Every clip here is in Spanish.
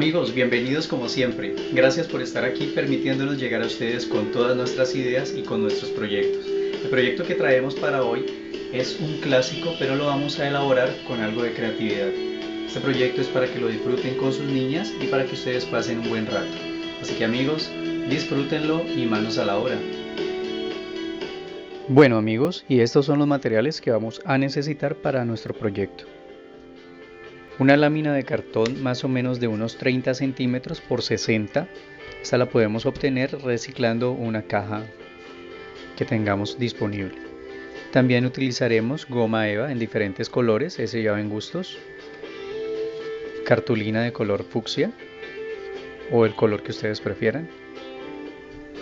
amigos, bienvenidos como siempre. Gracias por estar aquí permitiéndonos llegar a ustedes con todas nuestras ideas y con nuestros proyectos. El proyecto que traemos para hoy es un clásico, pero lo vamos a elaborar con algo de creatividad. Este proyecto es para que lo disfruten con sus niñas y para que ustedes pasen un buen rato. Así que amigos, disfrútenlo y manos a la obra. Bueno amigos, y estos son los materiales que vamos a necesitar para nuestro proyecto. Una lámina de cartón más o menos de unos 30 centímetros por 60. Esta la podemos obtener reciclando una caja que tengamos disponible. También utilizaremos goma eva en diferentes colores, ese ya va en gustos. Cartulina de color fucsia o el color que ustedes prefieran.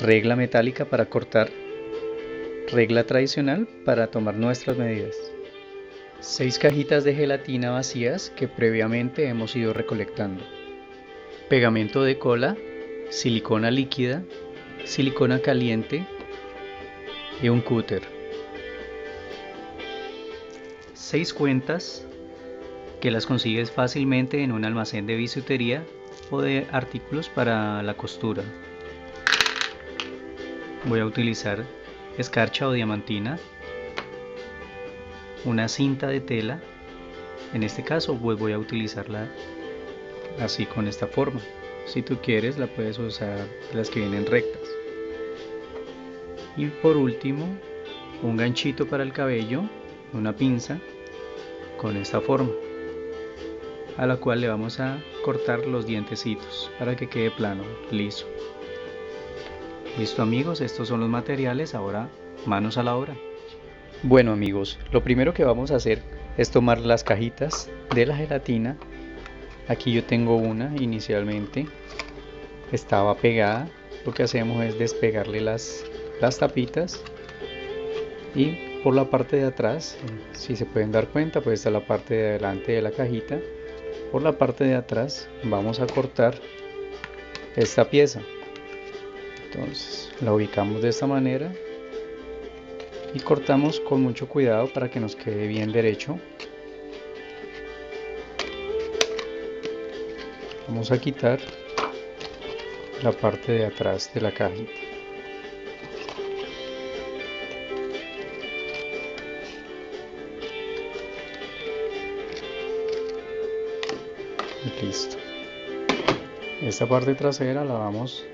Regla metálica para cortar. Regla tradicional para tomar nuestras medidas. 6 cajitas de gelatina vacías que previamente hemos ido recolectando. Pegamento de cola, silicona líquida, silicona caliente y un cúter. 6 cuentas que las consigues fácilmente en un almacén de bisutería o de artículos para la costura. Voy a utilizar escarcha o diamantina. Una cinta de tela, en este caso pues voy a utilizarla así con esta forma. Si tú quieres la puedes usar las que vienen rectas. Y por último un ganchito para el cabello, una pinza con esta forma, a la cual le vamos a cortar los dientecitos para que quede plano, liso. Listo amigos, estos son los materiales, ahora manos a la obra. Bueno amigos, lo primero que vamos a hacer es tomar las cajitas de la gelatina. Aquí yo tengo una inicialmente, estaba pegada. Lo que hacemos es despegarle las tapitas y por la parte de atrás, si se pueden dar cuenta, pues está la parte de adelante de la cajita. Por la parte de atrás vamos a cortar esta pieza. Entonces la ubicamos de esta manera y cortamos con mucho cuidado para que nos quede bien derecho. Vamos a quitar la parte de atrás de la cajita. Y listo. Esta parte trasera la vamos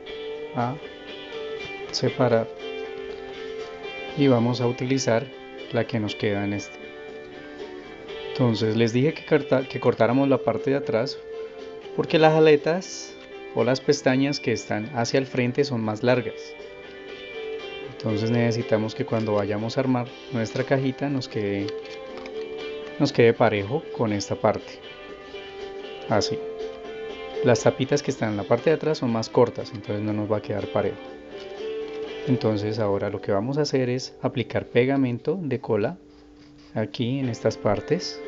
a separar y vamos a utilizar la que nos queda en este. Entonces les dije que cortáramos la parte de atrás porque las aletas o las pestañas que están hacia el frente son más largas. Entonces necesitamos que cuando vayamos a armar nuestra cajita nos quede parejo con esta parte. Así. Las tapitas que están en la parte de atrás son más cortas, entonces no nos va a quedar parejo. Entonces ahora lo que vamos a hacer es aplicar pegamento de cola aquí en estas partes.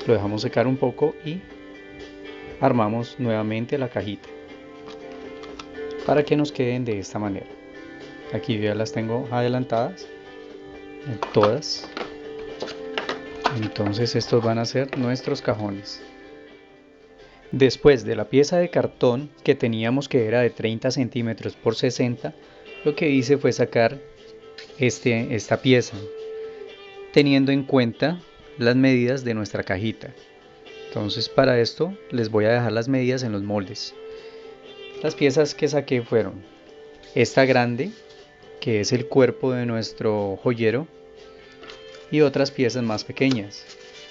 Lo dejamos secar un poco y armamos nuevamente la cajita para que nos queden de esta manera. Aquí ya las tengo adelantadas todas. Entonces estos van a ser nuestros cajones. Después de la pieza de cartón que teníamos, que era de 30 centímetros por 60, lo que hice fue sacar esta pieza, teniendo en cuenta las medidas de nuestra cajita. Entonces para esto les voy a dejar las medidas en los moldes. Las piezas que saqué fueron esta grande, que es el cuerpo de nuestro joyero, y otras piezas más pequeñas.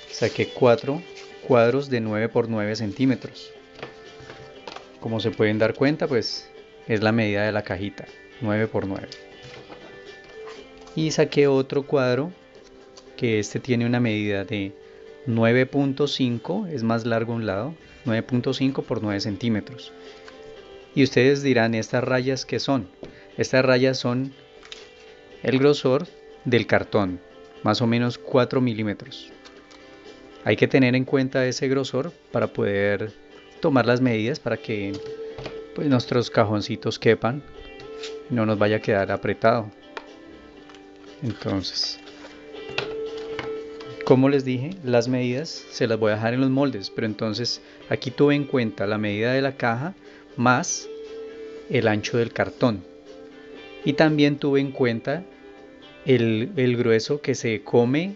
Saqué 4 cuadros de 9 por 9 centímetros. Como se pueden dar cuenta, pues es la medida de la cajita, 9 por 9. Y saqué otro cuadro que este tiene una medida de 9.5, es más largo un lado, 9.5 por 9 centímetros. Y ustedes dirán, ¿estas rayas qué son? Estas rayas son el grosor del cartón, más o menos 4 milímetros. Hay que tener en cuenta ese grosor para poder tomar las medidas para que pues, nuestros cajoncitos quepan y no nos vaya a quedar apretado. Entonces Como les dije, las medidas se las voy a dejar en los moldes, pero entonces aquí tuve en cuenta la medida de la caja más el ancho del cartón. Y también tuve en cuenta el grueso que se come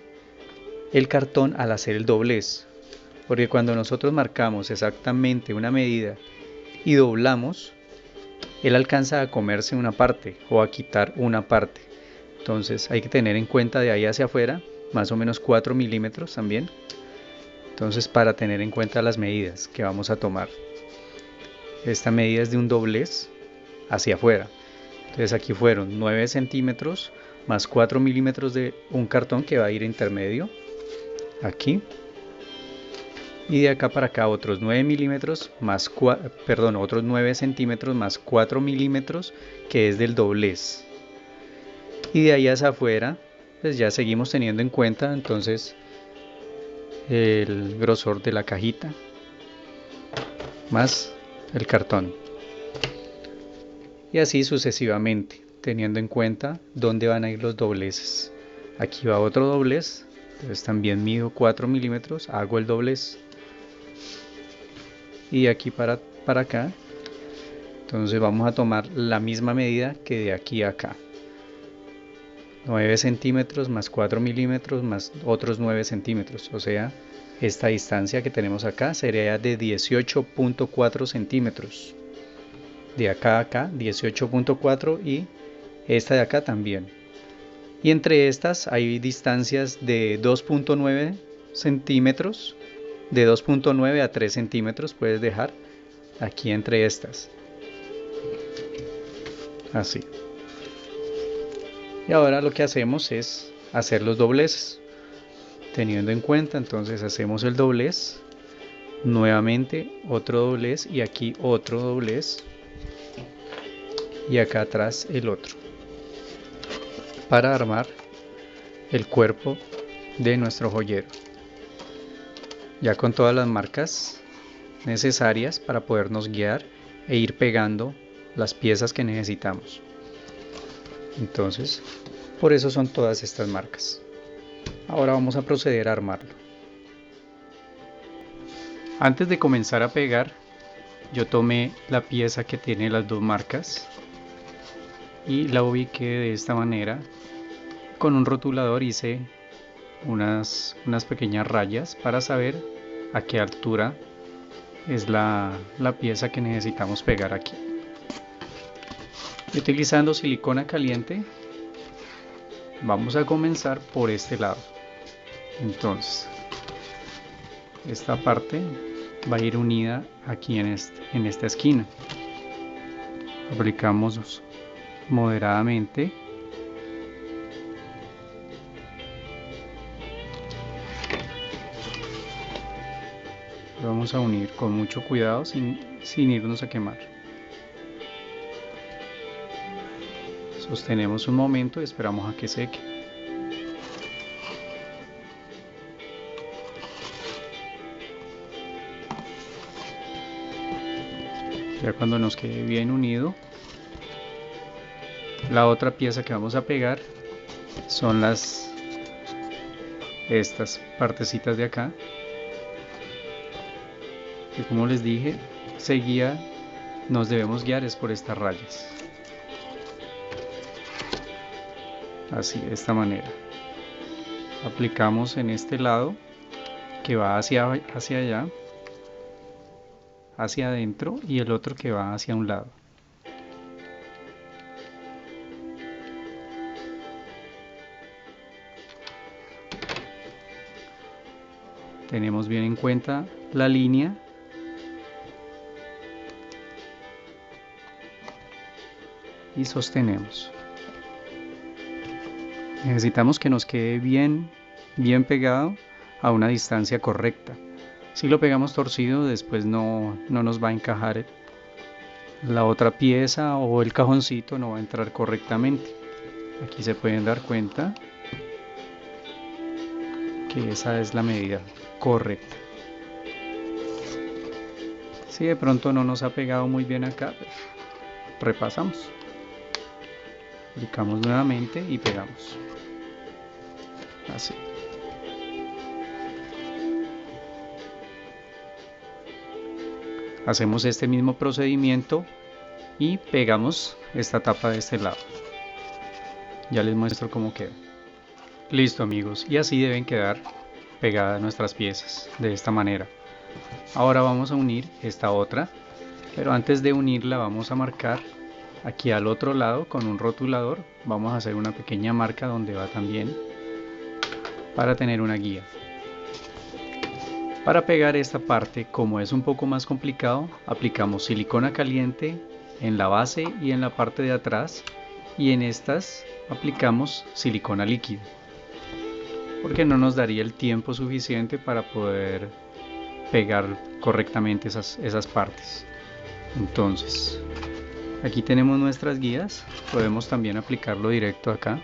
el cartón al hacer el doblez. Porque cuando nosotros marcamos exactamente una medida y doblamos, él alcanza a comerse una parte o a quitar una parte. Entonces hay que tener en cuenta de ahí hacia afuera más o menos 4 milímetros también. Entonces, para tener en cuenta las medidas que vamos a tomar, esta medida es de un doblez hacia afuera. Entonces aquí fueron 9 centímetros más 4 milímetros de un cartón que va a ir intermedio aquí, y de acá para acá otros 9 milímetros más otros 9 centímetros más 4 milímetros que es del doblez, y de ahí hacia afuera pues ya seguimos teniendo en cuenta entonces el grosor de la cajita más el cartón, y así sucesivamente teniendo en cuenta dónde van a ir los dobleces. Aquí va otro doblez, entonces también mido 4 milímetros, hago el doblez, y de aquí para acá entonces vamos a tomar la misma medida que de aquí a acá, 9 centímetros más 4 milímetros más otros 9 centímetros, o sea, esta distancia que tenemos acá sería de 18.4 centímetros. De acá a acá, 18.4, y esta de acá también. Y entre estas hay distancias de 2.9 centímetros, de 2.9 a 3 centímetros puedes dejar aquí entre estas. Así. Y ahora lo que hacemos es hacer los dobleces. Teniendo en cuenta, entonces hacemos el doblez, nuevamente otro doblez y aquí otro doblez, y acá atrás el otro, para armar el cuerpo de nuestro joyero, ya con todas las marcas necesarias para podernos guiar e ir pegando las piezas que necesitamos. Entonces, por eso son todas estas marcas. Ahora vamos a proceder a armarlo. Antes de comenzar a pegar, yo tomé la pieza que tiene las dos marcas y la ubiqué de esta manera. Con un rotulador hice unas pequeñas rayas para saber a qué altura es la pieza que necesitamos pegar aquí. Utilizando silicona caliente, vamos a comenzar por este lado. Entonces, esta parte va a ir unida aquí en esta esquina. Aplicamos moderadamente. Vamos a unir con mucho cuidado sin irnos a quemar. Sostenemos un momento y esperamos a que seque. Ya cuando nos quede bien unido, la otra pieza que vamos a pegar son estas partecitas de acá, que como les dije, nos debemos guiar es por estas rayas. Así, de esta manera. Aplicamos en este lado que va hacia allá, hacia adentro, y el otro que va hacia un lado. Tenemos bien en cuenta la línea y sostenemos. Necesitamos que nos quede bien pegado a una distancia correcta. Si lo pegamos torcido, después no nos va a encajar la otra pieza, o el cajoncito no va a entrar correctamente. Aquí se pueden dar cuenta que esa es la medida correcta. Si de pronto no nos ha pegado muy bien acá, repasamos, aplicamos nuevamente y pegamos. Así. hacemos este mismo procedimiento y pegamos esta tapa de este lado. Ya les muestro cómo queda. Listo amigos, y así deben quedar pegadas nuestras piezas de esta manera. Ahora vamos a unir esta otra, pero antes de unirla vamos a marcar aquí al otro lado con un rotulador. Vamos a hacer una pequeña marca donde va también, para tener una guía. Para pegar esta parte, como es un poco más complicado, aplicamos silicona caliente en la base y en la parte de atrás, y en estas aplicamos silicona líquida, porque no nos daría el tiempo suficiente para poder pegar correctamente esas partes. Entonces, aquí tenemos nuestras guías, podemos también aplicarlo directo acá.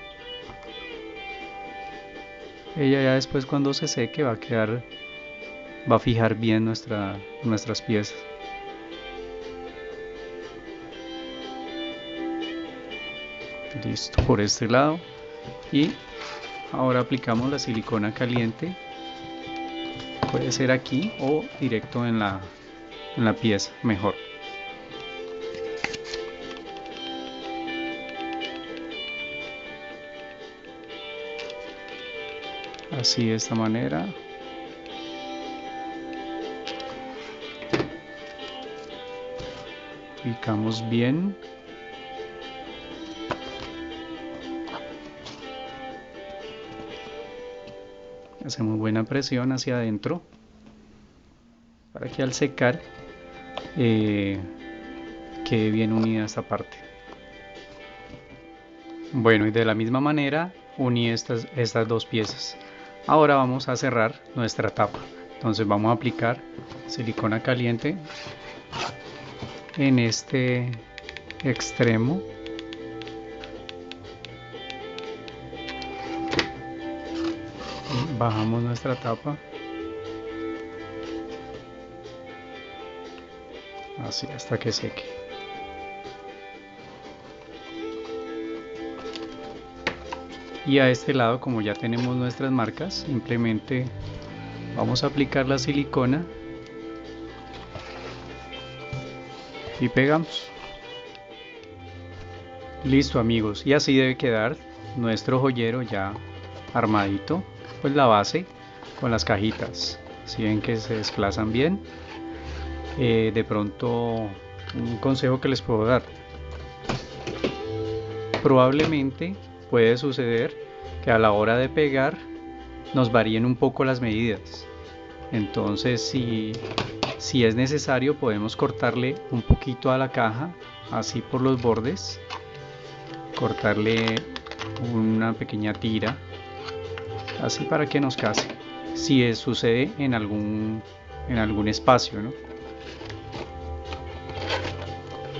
Ella ya después, cuando se seque, va a fijar bien nuestras piezas. Listo, por este lado. Y ahora aplicamos la silicona caliente, puede ser aquí o directo en la pieza, mejor. Así, de esta manera. Aplicamos bien. Hacemos buena presión hacia adentro para que al secar quede bien unida esta parte. Bueno, y de la misma manera uní estas dos piezas. Ahora vamos a cerrar nuestra tapa. Entonces vamos a aplicar silicona caliente en este extremo. Bajamos nuestra tapa, así hasta que seque. Y a este lado, como ya tenemos nuestras marcas, simplemente vamos a aplicar la silicona y pegamos. Listo amigos, y así debe quedar nuestro joyero ya armadito. Pues la base con las cajitas, si ven que se desplazan bien. De pronto, un consejo que les puedo dar: probablemente puede suceder que a la hora de pegar nos varíen un poco las medidas. Entonces, si es necesario, podemos cortarle un poquito a la caja, así por los bordes, cortarle una pequeña tira, así para que nos case, si sucede en algún espacio, ¿no?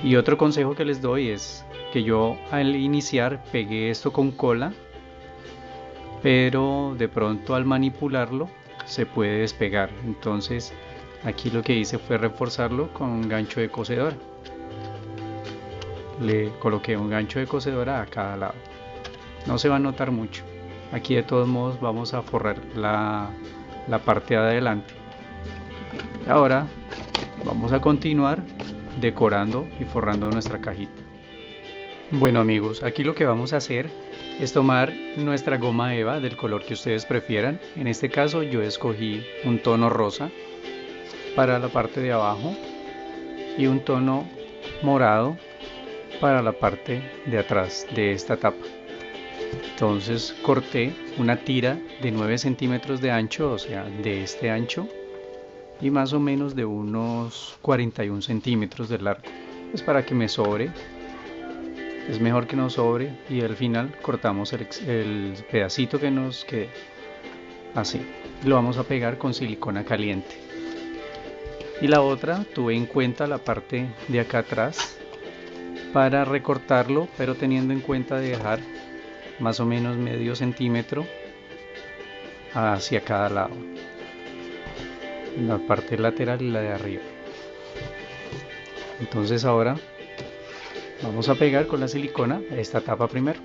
Y otro consejo que les doy es que yo al iniciar pegué esto con cola, pero de pronto al manipularlo se puede despegar. Entonces aquí lo que hice fue reforzarlo con un gancho de cosedora. Le coloqué un gancho de cosedora a cada lado. No se va a notar mucho. Aquí de todos modos vamos a forrar la parte de adelante. Ahora vamos a continuar decorando y forrando nuestra cajita. Bueno amigos, aquí lo que vamos a hacer es tomar nuestra goma eva del color que ustedes prefieran. En este caso yo escogí un tono rosa para la parte de abajo y un tono morado para la parte de atrás de esta tapa. Entonces corté una tira de 9 centímetros de ancho, o sea, de este ancho, y más o menos de unos 41 centímetros de largo, pues para que me sobre. Es mejor que nos sobre, y al final cortamos el pedacito que nos quede. Así, lo vamos a pegar con silicona caliente. Y la otra, tuve en cuenta la parte de acá atrás para recortarlo, pero teniendo en cuenta de dejar más o menos medio centímetro hacia cada lado, la parte lateral y la de arriba. Entonces ahora vamos a pegar con la silicona esta tapa primero,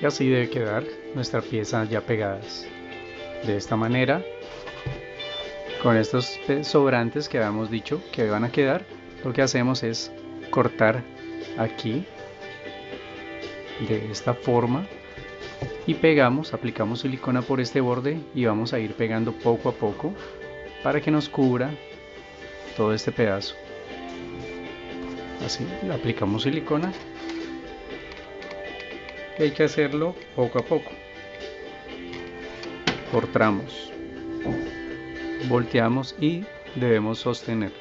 y así debe quedar nuestra pieza ya pegadas de esta manera. Con estos sobrantes que habíamos dicho que van a quedar, lo que hacemos es cortar aquí de esta forma y pegamos, aplicamos silicona por este borde y vamos a ir pegando poco a poco para que nos cubra todo este pedazo. Así, aplicamos silicona y hay que hacerlo poco a poco, por tramos. Volteamos y debemos sostener.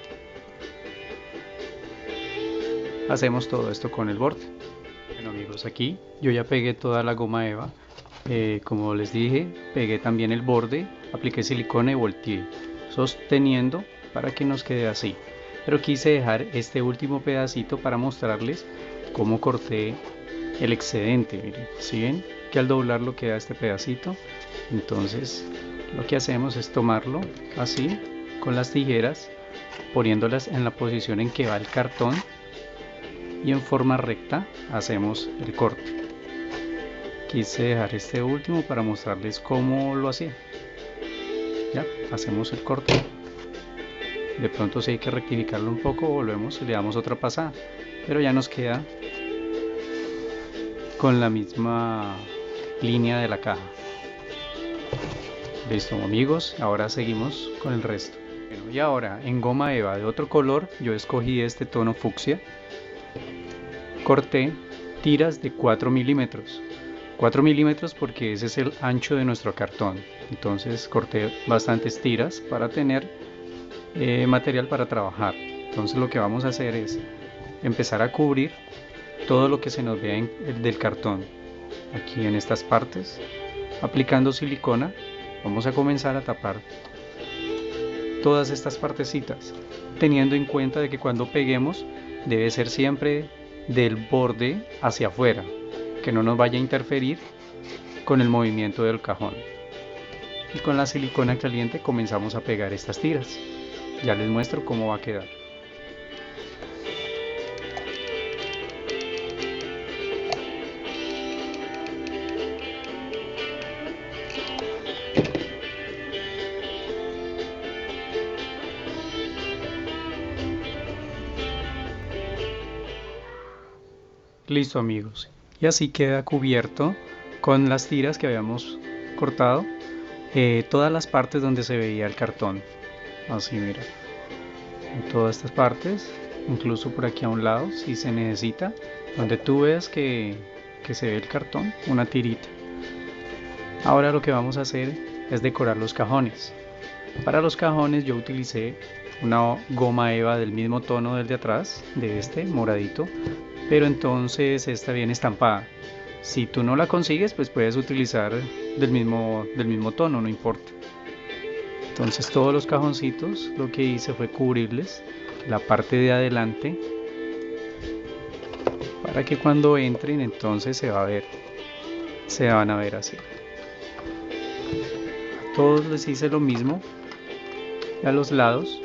Hacemos todo esto con el borde. Bueno amigos, aquí yo ya pegué toda la goma eva. Como les dije, pegué también el borde, apliqué silicona y volteé, sosteniendo para que nos quede así. Pero quise dejar este último pedacito para mostrarles cómo corté el excedente. Miren, ¿sí ven? Que al doblarlo queda este pedacito. Entonces lo que hacemos es tomarlo así con las tijeras, poniéndolas en la posición en que va el cartón y en forma recta hacemos el corte. Quise dejar este último para mostrarles cómo lo hacía. Ya, hacemos el corte. De pronto si hay que rectificarlo un poco, volvemos y le damos otra pasada, pero ya nos queda con la misma línea de la caja. Listo amigos, ahora seguimos con el resto. Bueno, y ahora en goma eva de otro color, yo escogí este tono fucsia. Corté tiras de 4 milímetros. 4 milímetros porque ese es el ancho de nuestro cartón. Entonces corté bastantes tiras para tener material para trabajar. Entonces lo que vamos a hacer es empezar a cubrir todo lo que se nos vea del cartón. Aquí en estas partes, aplicando silicona, vamos a comenzar a tapar todas estas partecitas, teniendo en cuenta de que cuando peguemos debe ser siempre del borde hacia afuera, que no nos vaya a interferir con el movimiento del cajón. Y con la silicona caliente comenzamos a pegar estas tiras. Ya les muestro cómo va a quedar. Listo amigos, y así queda cubierto con las tiras que habíamos cortado todas las partes donde se veía el cartón. Así mira, en todas estas partes, incluso por aquí a un lado si se necesita, donde tú veas que se ve el cartón, una tirita. Ahora lo que vamos a hacer es decorar los cajones. Para los cajones yo utilicé una goma eva del mismo tono del de atrás, de este moradito, pero entonces esta viene estampada. Si tú no la consigues, pues puedes utilizar del mismo tono, no importa. Entonces todos los cajoncitos lo que hice fue cubrirles la parte de adelante para que cuando entren entonces se van a ver así. A todos les hice lo mismo, a los lados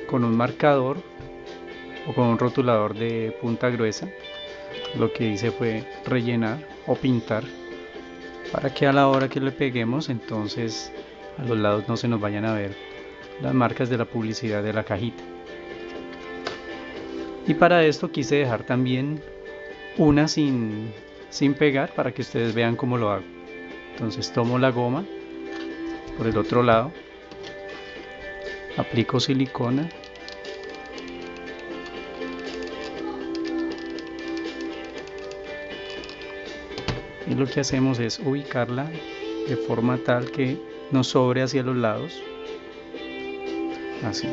con un marcador o con un rotulador de punta gruesa. Lo que hice fue rellenar o pintar para que a la hora que le peguemos entonces a los lados no se nos vayan a ver las marcas de la publicidad de la cajita. Y para esto quise dejar también una sin pegar para que ustedes vean cómo lo hago. Entonces tomo la goma por el otro lado, aplico silicona y lo que hacemos es ubicarla de forma tal que nos sobre hacia los lados, así,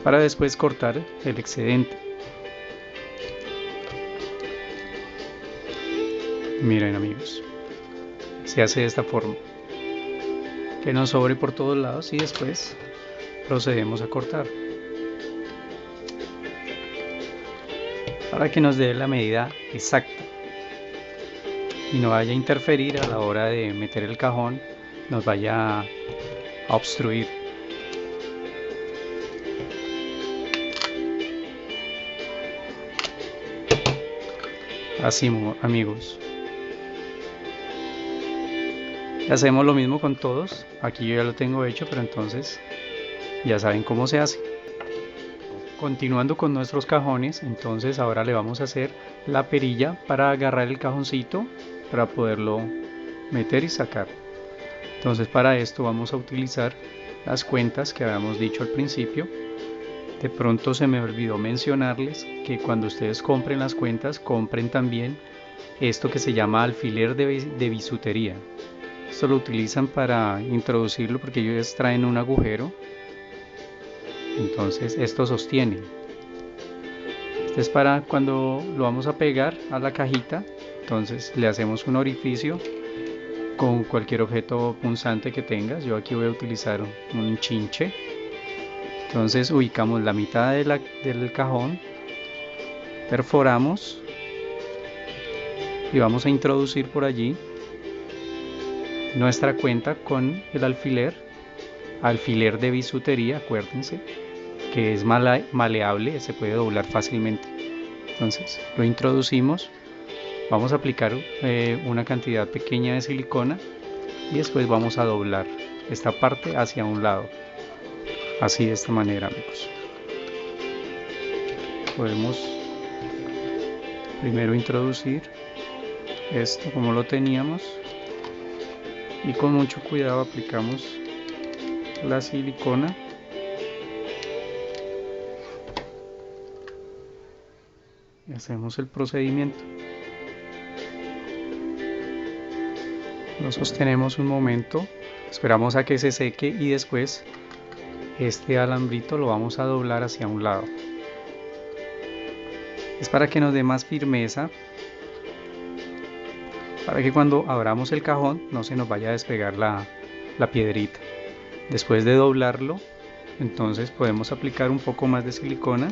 para después cortar el excedente. Miren amigos, se hace de esta forma, que nos sobre por todos lados y después procedemos a cortar para que nos dé la medida exacta y no vaya a interferir a la hora de meter el cajón, nos vaya a obstruir. Así, amigos. Hacemos lo mismo con todos. Aquí yo ya lo tengo hecho, pero entonces ya saben cómo se hace. Continuando con nuestros cajones, entonces ahora le vamos a hacer la perilla para agarrar el cajoncito para poderlo meter y sacar. Entonces para esto vamos a utilizar las cuentas que habíamos dicho al principio. De pronto se me olvidó mencionarles que cuando ustedes compren las cuentas, compren también esto que se llama alfiler de bisutería. Esto lo utilizan para introducirlo porque ellos traen un agujero, entonces esto sostiene. Este es para cuando lo vamos a pegar a la cajita, entonces le hacemos un orificio con cualquier objeto punzante que tengas. Yo aquí voy a utilizar un chinche. Entonces ubicamos la mitad del cajón, perforamos y vamos a introducir por allí nuestra cuenta con el alfiler de bisutería, acuérdense que es maleable, se puede doblar fácilmente. Entonces lo introducimos, vamos a aplicar una cantidad pequeña de silicona y después vamos a doblar esta parte hacia un lado, así de esta manera, amigos. Podemos primero introducir esto como lo teníamos y con mucho cuidado aplicamos la silicona y hacemos el procedimiento. Lo sostenemos un momento, esperamos a que se seque y después este alambrito lo vamos a doblar hacia un lado. Es para que nos dé más firmeza, para que cuando abramos el cajón no se nos vaya a despegar la piedrita. Después de doblarlo, entonces podemos aplicar un poco más de silicona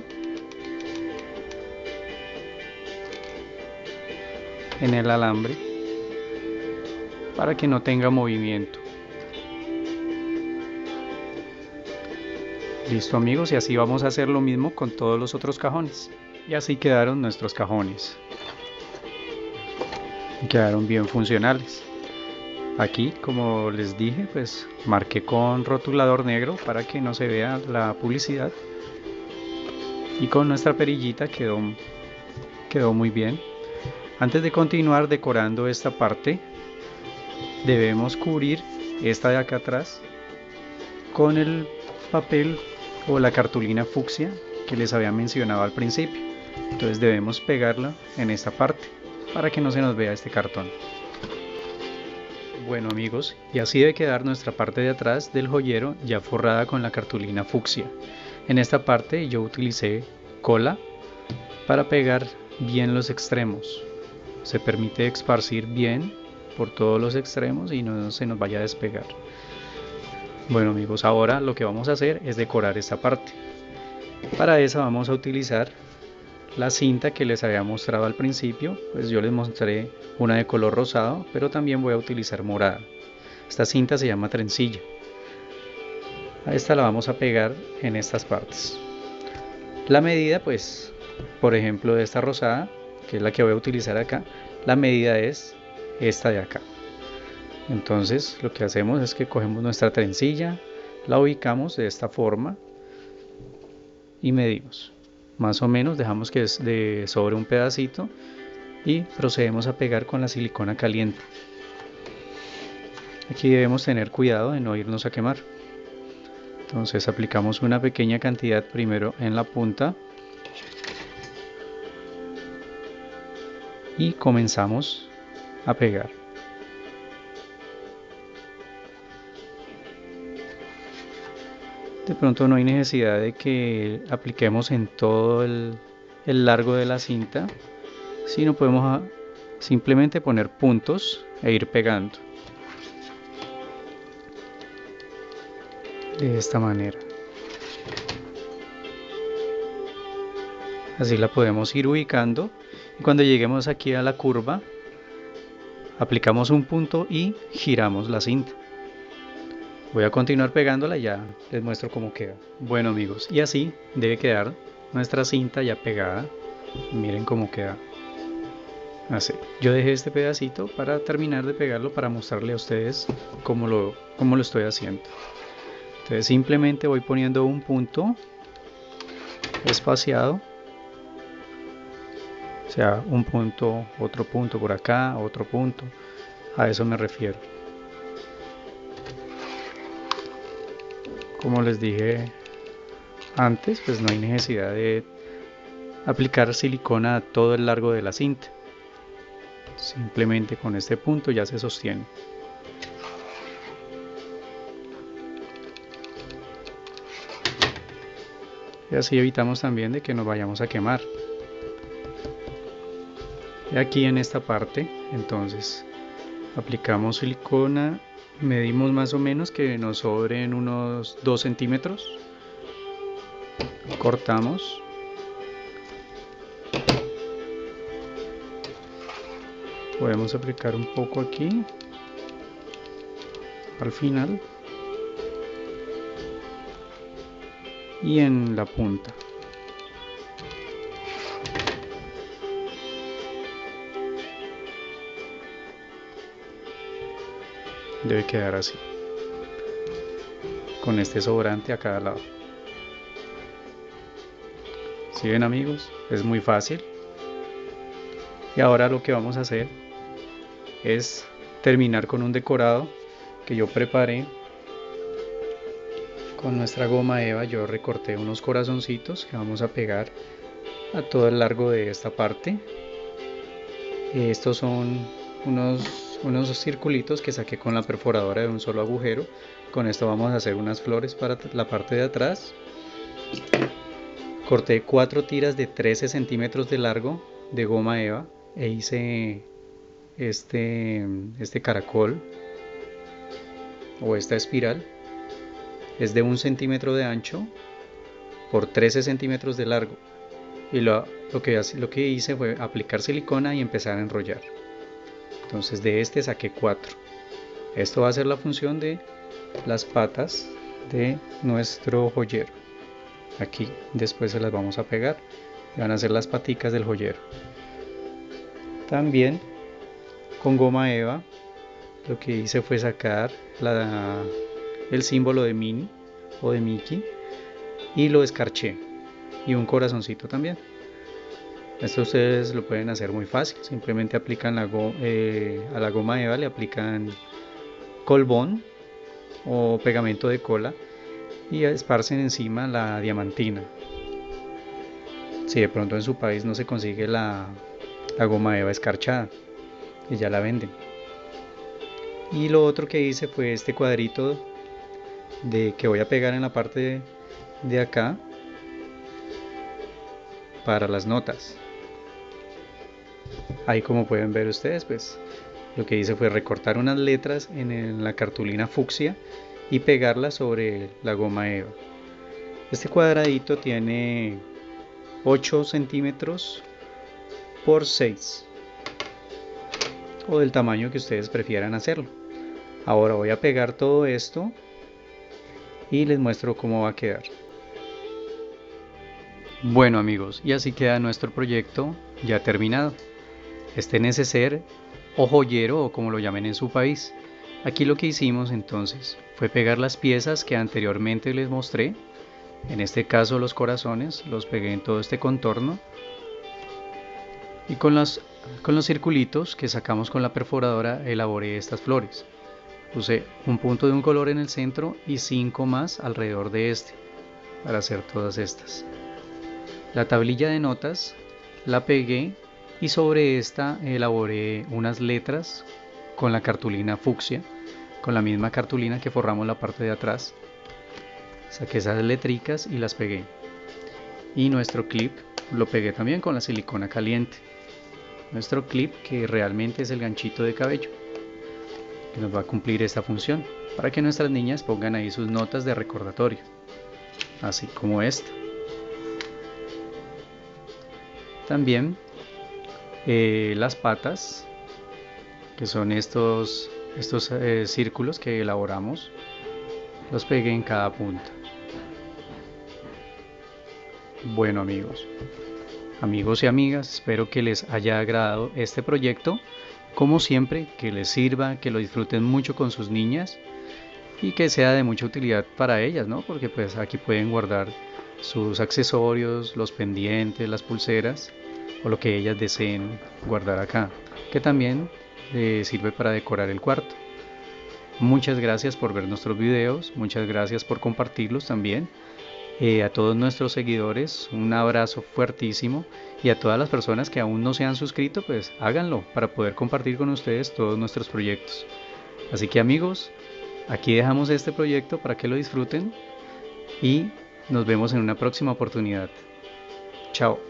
en el alambre para que no tenga movimiento. Listo, amigos, y así vamos a hacer lo mismo con todos los otros cajones. Y así quedaron nuestros cajones. Quedaron bien funcionales. Aquí, como les dije, pues marqué con rotulador negro para que no se vea la publicidad. Y con nuestra perillita quedó muy bien. Antes de continuar decorando esta parte, debemos cubrir esta de acá atrás con el papel o la cartulina fucsia que les había mencionado al principio. Entonces debemos pegarla en esta parte para que no se nos vea este cartón. Bueno, amigos, y así debe quedar nuestra parte de atrás del joyero ya forrada con la cartulina fucsia. En esta parte yo utilicé cola para pegar bien los extremos. Se permite esparcir bien por todos los extremos y no se nos vaya a despegar. Bueno, amigos, ahora lo que vamos a hacer es decorar esta parte. Para eso vamos a utilizar la cinta que les había mostrado al principio. Pues yo les mostré una de color rosado, pero también voy a utilizar morada. Esta cinta se llama trencilla. A esta la vamos a pegar en estas partes. La medida, pues, por ejemplo, de esta rosada, que es la que voy a utilizar acá, la medida es esta de acá. Entonces lo que hacemos es que cogemos nuestra trencilla, la ubicamos de esta forma y medimos. Más o menos dejamos que sobre un pedacito y procedemos a pegar con la silicona caliente. Aquí debemos tener cuidado de no irnos a quemar. Entonces aplicamos una pequeña cantidad primero en la punta y comenzamos a pegar. De pronto no hay necesidad de que apliquemos en todo el largo de la cinta, sino podemos simplemente poner puntos e ir pegando de esta manera. Así la podemos ir ubicando y cuando lleguemos aquí a la curva aplicamos un punto y giramos la cinta. Voy a continuar pegándola y ya les muestro cómo queda. Bueno, amigos, y así debe quedar nuestra cinta ya pegada. Miren cómo queda. Así. Yo dejé este pedacito para terminar de pegarlo para mostrarle a ustedes cómo lo estoy haciendo. Entonces simplemente voy poniendo un punto espaciado, o sea, un punto, otro punto por acá, otro punto, a eso me refiero. Como les dije antes, pues no hay necesidad de aplicar silicona a todo el largo de la cinta, simplemente con este punto ya se sostiene. Y así evitamos también de que nos vayamos a quemar. Y aquí en esta parte, entonces, aplicamos silicona, medimos más o menos que nos sobren unos 2 centímetros, cortamos, podemos aplicar un poco aquí, al final, y en la punta. Debe quedar así, con este sobrante a cada lado. ¿Sí ven, amigos? Es muy fácil. Y ahora lo que vamos a hacer es terminar con un decorado que yo preparé con nuestra goma eva. Yo recorté unos corazoncitos que vamos a pegar a todo el largo de esta parte. Estos son unos circulitos que saqué con la perforadora de un solo agujero. Con esto vamos a hacer unas flores para la parte de atrás. Corté 4 tiras de 13 centímetros de largo de goma eva e hice este caracol o esta espiral. Es de 1 centímetro de ancho por 13 centímetros de largo. Y lo que hice fue aplicar silicona y empezar a enrollar. Entonces de este saqué 4. Esto va a ser la función de las patas de nuestro joyero. Aquí después se las vamos a pegar. Van a ser las paticas del joyero. También con goma eva lo que hice fue sacar el símbolo de Minnie o de Mickey y lo escarché, y un corazoncito también. Esto ustedes lo pueden hacer muy fácil, simplemente aplican a la goma eva le aplican colbón o pegamento de cola y esparcen encima la diamantina. Si de pronto en su país no se consigue la goma eva escarchada, y ya la venden. Y lo otro que hice fue este cuadrito que voy a pegar en la parte de acá para las notas. Ahí, como pueden ver ustedes, pues lo que hice fue recortar unas letras en la cartulina fucsia y pegarlas sobre la goma eva. Este cuadradito tiene 8 centímetros por 6, o del tamaño que ustedes prefieran hacerlo. Ahora voy a pegar todo esto y les muestro cómo va a quedar. Bueno, amigos, y así queda nuestro proyecto ya terminado. Este neceser o joyero, o como lo llamen en su país. Aquí lo que hicimos entonces fue pegar las piezas que anteriormente les mostré. En este caso los corazones los pegué en todo este contorno, y con los circulitos que sacamos con la perforadora elaboré estas flores. Puse un punto de un color en el centro y 5 más alrededor de este para hacer todas estas. La tablilla de notas la pegué y sobre esta elaboré unas letras con la cartulina fucsia, con la misma cartulina que forramos la parte de atrás. Saqué esas letricas y las pegué. Y nuestro clip lo pegué también con la silicona caliente. Nuestro clip, que realmente es el ganchito de cabello, que nos va a cumplir esta función para que nuestras niñas pongan ahí sus notas de recordatorio, así como esta. También las patas, que son estos círculos que elaboramos, los pegué en cada punta. Bueno, amigos, Amigos y amigas, espero que les haya agradado este proyecto. Como siempre, que les sirva, que lo disfruten mucho con sus niñas y que sea de mucha utilidad para ellas, ¿no? Porque pues aquí pueden guardar sus accesorios, los pendientes, las pulseras o lo que ellas deseen guardar acá, que también sirve para decorar el cuarto. Muchas gracias por ver nuestros videos, muchas gracias por compartirlos también. A todos nuestros seguidores, un abrazo fuertísimo y a todas las personas que aún no se han suscrito, pues háganlo para poder compartir con ustedes todos nuestros proyectos. Así que amigos, aquí dejamos este proyecto para que lo disfruten y nos vemos en una próxima oportunidad. Chao.